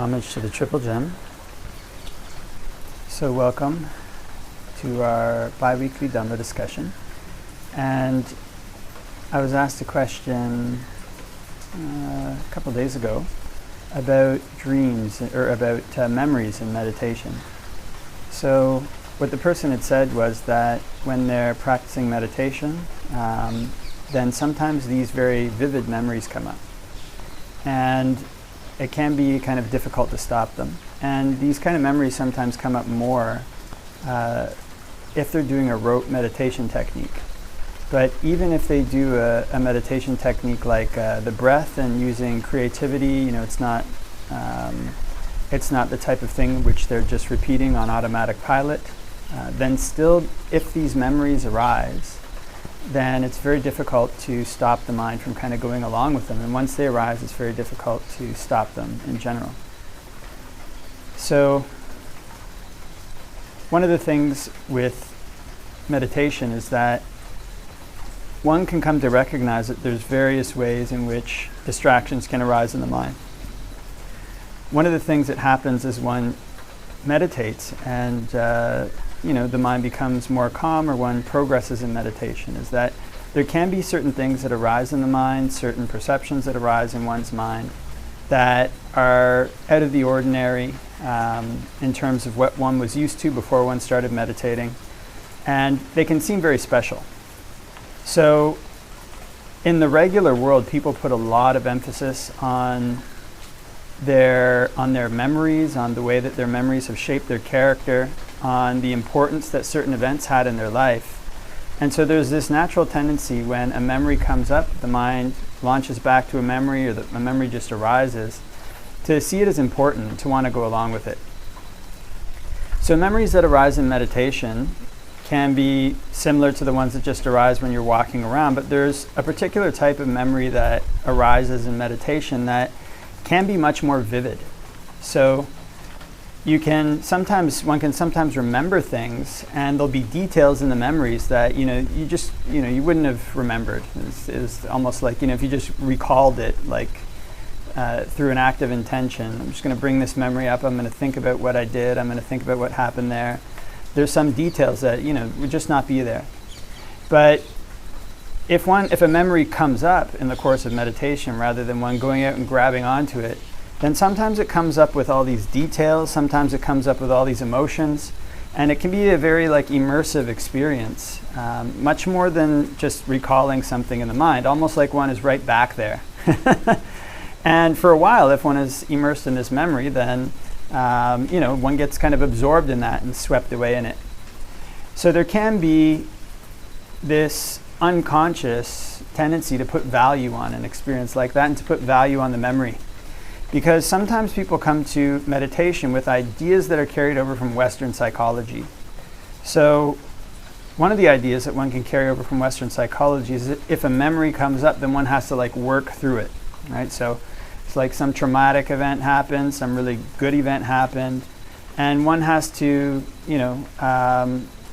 Homage to the Triple Gem. So welcome to our bi-weekly Dhamma discussion. And I was asked a question a couple days ago about dreams, or about memories in meditation. So what the person had said was that when they're practicing meditation, then sometimes these very vivid memories come up. And it can be kind of difficult to stop them. And these kind of memories sometimes come up more if they're doing a rote meditation technique. But even if they do a meditation technique like the breath and using creativity, it's not the type of thing which they're just repeating on automatic pilot, then still, if these memories arise, then it's very difficult to stop the mind from kind of going along with them. And once they arise, it's very difficult to stop them in general. So one of the things with meditation is that one can come to recognize that there's various ways in which distractions can arise in the mind. One of the things that happens is one meditates and the mind becomes more calm, or one progresses in meditation, is that there can be certain things that arise in the mind, certain perceptions that arise in one's mind that are out of the ordinary in terms of what one was used to before one started meditating, and they can seem very special. So in the regular world, people put a lot of emphasis on their memories, on the way that their memories have shaped their character, on the importance that certain events had in their life. And so there's this natural tendency when a memory comes up, the mind launches back to a memory, or a memory just arises, to see it as important and to want to go along with it. So memories that arise in meditation can be similar to the ones that just arise when you're walking around, but there's a particular type of memory that arises in meditation that can be much more vivid. So one can sometimes remember things, and there'll be details in the memories that you wouldn't have remembered. It's almost like if you just recalled it like through an act of intention. I'm just going to bring this memory up. I'm going to think about what I did. I'm going to think about what happened there. There's some details that would just not be there. But if a memory comes up in the course of meditation, rather than one going out and grabbing onto it, then sometimes it comes up with all these details, sometimes it comes up with all these emotions, and it can be a very immersive experience, much more than just recalling something in the mind, almost like one is right back there. And for a while, if one is immersed in this memory, then one gets kind of absorbed in that and swept away in it. So there can be this unconscious tendency to put value on an experience like that, and to put value on the memory. Because sometimes people come to meditation with ideas that are carried over from Western psychology. So one of the ideas that one can carry over from Western psychology is that if a memory comes up, then one has to work through it, right? So it's like some traumatic event happened, some really good event happened, and one has to,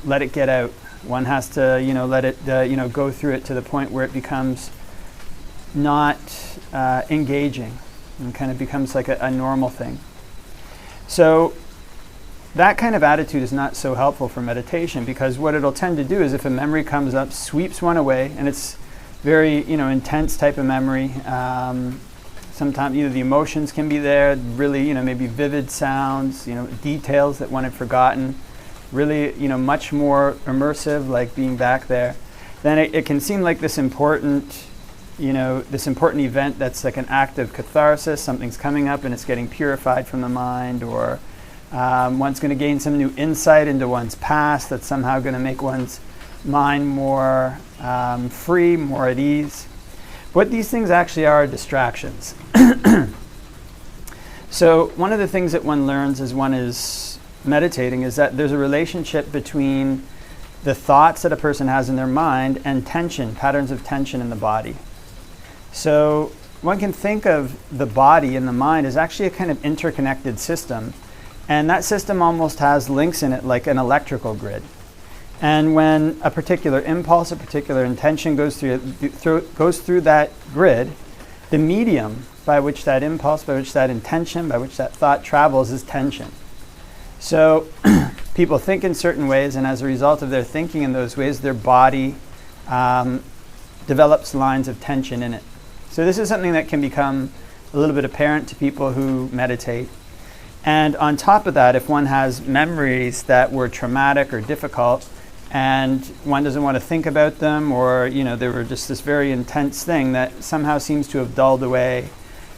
let it get out. One has to, let it, go through it to the point where it becomes not engaging, and kind of becomes like a normal thing. So that kind of attitude is not so helpful for meditation, because what it'll tend to do is, if a memory comes up, sweeps one away, and it's very intense type of memory. Sometimes the emotions can be there, really maybe vivid sounds, details that one had forgotten, really much more immersive, like being back there. Then it can seem like this important event that's like an act of catharsis. Something's coming up and it's getting purified from the mind, or one's going to gain some new insight into one's past that's somehow going to make one's mind more free, more at ease. What these things actually are distractions. So one of the things that one learns as one is meditating is that there's a relationship between the thoughts that a person has in their mind and tension, patterns of tension in the body. So one can think of the body and the mind as actually a kind of interconnected system, and that system almost has links in it like an electrical grid. And when a particular impulse, a particular intention goes through that grid, the medium by which that impulse, by which that intention, by which that thought travels is tension. So people think in certain ways, and as a result of their thinking in those ways, their body develops lines of tension in it. So this is something that can become a little bit apparent to people who meditate. And on top of that, if one has memories that were traumatic or difficult, and one doesn't want to think about them, or they were just this very intense thing that somehow seems to have dulled away,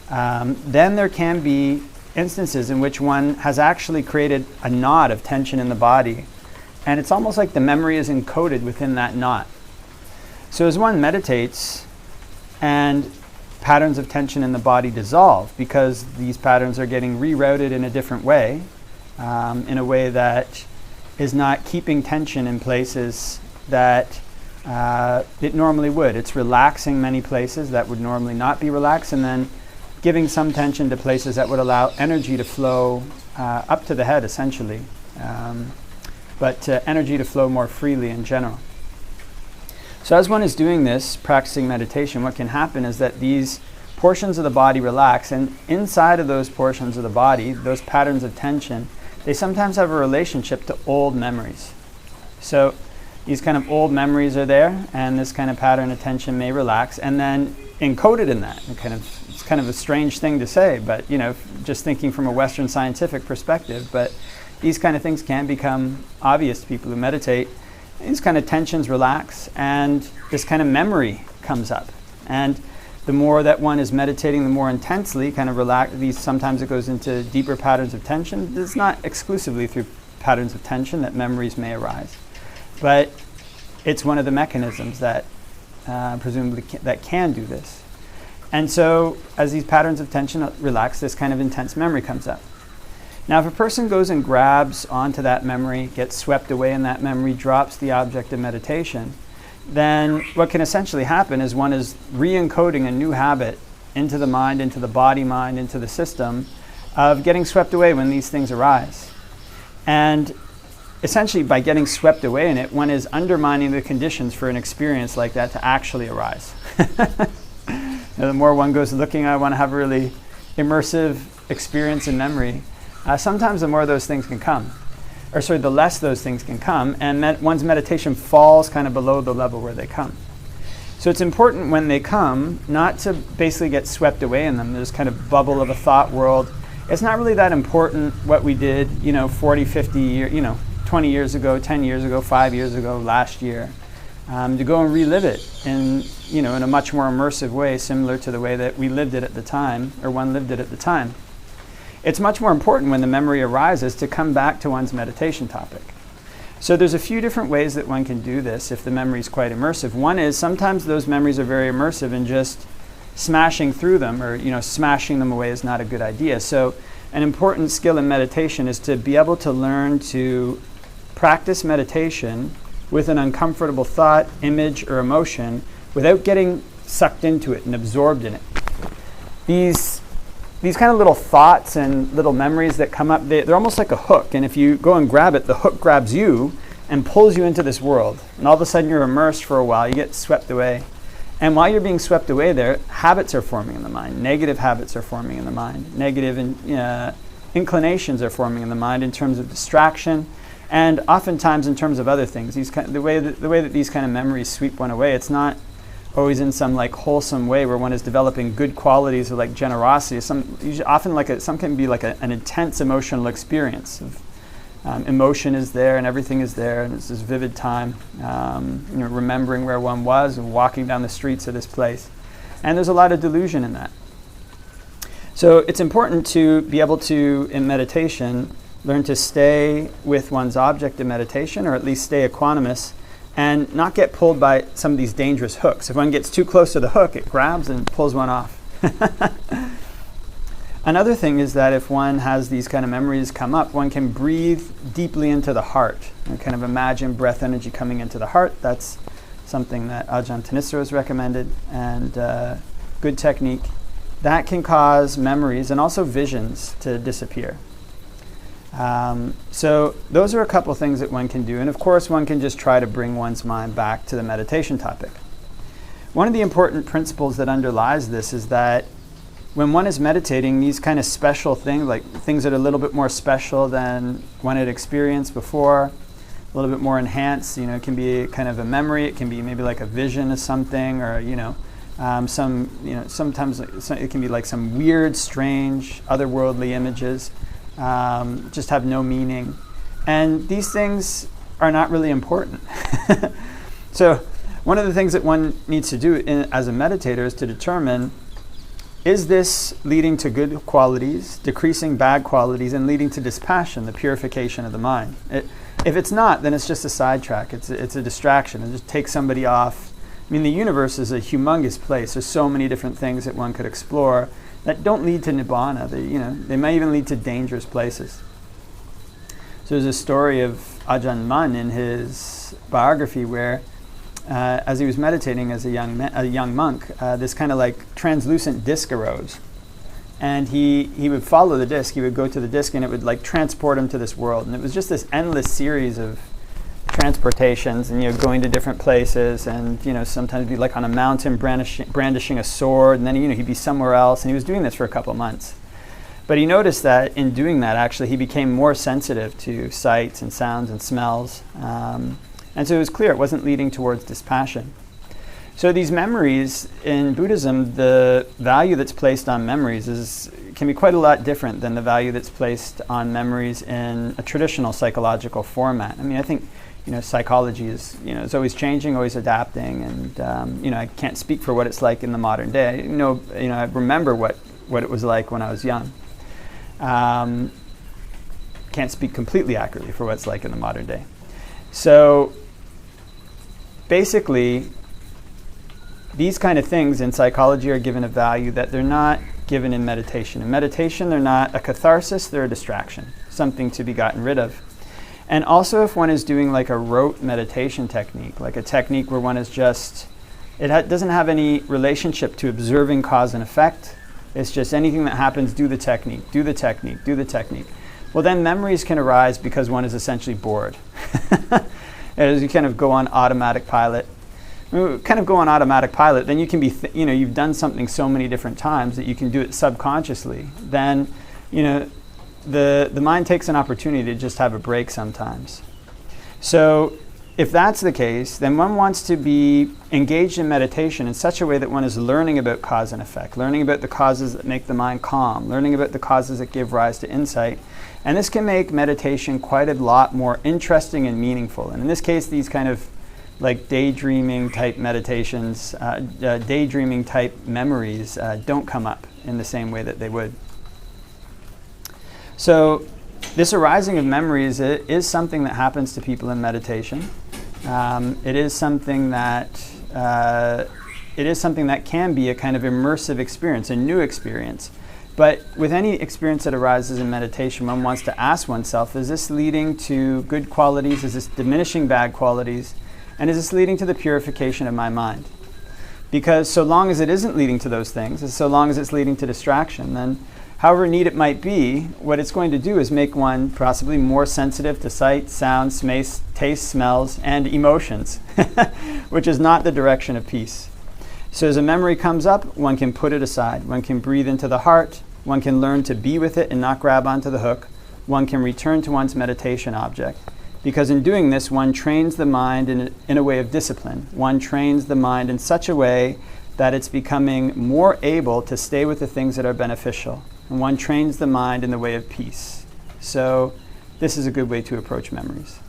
then there can be instances in which one has actually created a knot of tension in the body, and it's almost like the memory is encoded within that knot. So as one meditates and patterns of tension in the body dissolve because these patterns are getting rerouted in a different way, in a way that is not keeping tension in places that it normally would. It's relaxing many places that would normally not be relaxed, and then giving some tension to places that would allow energy to flow up to the head, essentially, but energy to flow more freely in general. So as one is doing this, practicing meditation, what can happen is that these portions of the body relax, and inside of those portions of the body, those patterns of tension, they sometimes have a relationship to old memories. So these kind of old memories are there, and this kind of pattern of tension may relax, and then encoded in that. It's kind of a strange thing to say, but just thinking from a Western scientific perspective, but these kind of things can become obvious to people who meditate. These kind of tensions relax, and this kind of memory comes up. And the more that one is meditating, the more intensely kind of relax. Sometimes it goes into deeper patterns of tension. It's not exclusively through patterns of tension that memories may arise, but it's one of the mechanisms that presumably that can do this. And so as these patterns of tension relax, this kind of intense memory comes up. Now, if a person goes and grabs onto that memory, gets swept away in that memory, drops the object of meditation, then what can essentially happen is one is re-encoding a new habit into the mind, into the body mind, into the system of getting swept away when these things arise. And essentially by getting swept away in it, one is undermining the conditions for an experience like that to actually arise. The more one goes looking, I want to have a really immersive experience in memory. Sometimes the more those things can come, the less those things can come, and one's meditation falls kind of below the level where they come. So it's important when they come not to basically get swept away in them. There's kind of bubble of a thought world. It's not really that important what we did, 40, 50 years, 20 years ago, 10 years ago, 5 years ago, last year, to go and relive it in a much more immersive way, similar to the way that we lived it at the time, or one lived it at the time. It's much more important when the memory arises to come back to one's meditation topic. So there's a few different ways that one can do this if the memory is quite immersive. One is sometimes those memories are very immersive, and just smashing through them or smashing them away is not a good idea. So an important skill in meditation is to be able to learn to practice meditation with an uncomfortable thought, image, or emotion without getting sucked into it and absorbed in it. These kind of little thoughts and little memories that come up, they're almost like a hook. And if you go and grab it, the hook grabs you and pulls you into this world. And all of a sudden you're immersed for a while. You get swept away. And while you're being swept away there, habits are forming in the mind. Negative habits are forming in the mind. Negative inclinations are forming in the mind in terms of distraction, and oftentimes in terms of other things. The way that these kind of memories sweep one away, it's not always in some wholesome way where one is developing good qualities of generosity. Some can be an intense emotional experience of emotion is there and everything is there, and it's this vivid time, remembering where one was and walking down the streets of this place. And there's a lot of delusion in that. So it's important to be able to, in meditation, learn to stay with one's object of meditation, or at least stay equanimous, and not get pulled by some of these dangerous hooks. If one gets too close to the hook, it grabs and pulls one off. Another thing is that if one has these kind of memories come up, one can breathe deeply into the heart and kind of imagine breath energy coming into the heart. That's something that Ajahn Thanissaro has recommended, and good technique. That can cause memories and also visions to disappear. So those are a couple things that one can do. And of course, one can just try to bring one's mind back to the meditation topic. One of the important principles that underlies this is that when one is meditating, these kind of special things, like things that are a little bit more special than one had experienced before, a little bit more enhanced, it can be kind of a memory, it can be maybe like a vision of something, or sometimes it can be like some weird, strange, otherworldly images, just have no meaning. And these things are not really important. So one of the things that one needs to do as a meditator is to determine, is this leading to good qualities, decreasing bad qualities, and leading to dispassion, the purification of the mind? If it's not, then it's just a sidetrack. It's a distraction. It just takes somebody off. I mean, the universe is a humongous place. There's so many different things that one could explore that don't lead to nibbana. They might even lead to dangerous places. So there's a story of Ajahn Mun in his biography where, as he was meditating as a young monk, this kind of like translucent disc arose. And he would follow the disc, he would go to the disc, and it would like transport him to this world. And it was just this endless series of transportations, and going to different places, and sometimes be like on a mountain brandishing a sword, and then he'd be somewhere else. And he was doing this for a couple of months. But he noticed that in doing that, actually, he became more sensitive to sights and sounds and smells. And so it was clear it wasn't leading towards dispassion. So these memories, in Buddhism, the value that's placed on memories can be quite a lot different than the value that's placed on memories in a traditional psychological format. I mean, I think psychology is always changing, always adapting, and I can't speak for what it's like in the modern day. I remember what it was like when I was young. Can't speak completely accurately for what it's like in the modern day. So basically, these kind of things in psychology are given a value that they're not given in meditation. In meditation, they're not a catharsis, they're a distraction, something to be gotten rid of. And also, if one is doing like a rote meditation technique, like a technique where one is just, doesn't have any relationship to observing cause and effect, it's just anything that happens, do the technique, do the technique, do the technique. Well, then memories can arise because one is essentially bored. As you kind of go on automatic pilot. Then you can be, you've done something so many different times that you can do it subconsciously. Then, the mind takes an opportunity to just have a break sometimes. So if that's the case, then one wants to be engaged in meditation in such a way that one is learning about cause and effect, learning about the causes that make the mind calm, learning about the causes that give rise to insight. And this can make meditation quite a lot more interesting and meaningful. And in this case, these kind of like daydreaming type meditations, daydreaming type memories don't come up in the same way that they would. So this arising of memories is something that happens to people in meditation. It is something that can be a kind of immersive experience, a new experience. But with any experience that arises in meditation, one wants to ask oneself, is this leading to good qualities? Is this diminishing bad qualities? And is this leading to the purification of my mind? Because so long as it isn't leading to those things, and so long as it's leading to distraction, then however neat it might be, what it's going to do is make one possibly more sensitive to sight, sound, taste, smells, and emotions, which is not the direction of peace. So as a memory comes up, one can put it aside. One can breathe into the heart. One can learn to be with it and not grab onto the hook. One can return to one's meditation object. Because in doing this, one trains the mind in a way of discipline. One trains the mind in such a way that it's becoming more able to stay with the things that are beneficial. And one trains the mind in the way of peace. So this is a good way to approach memories.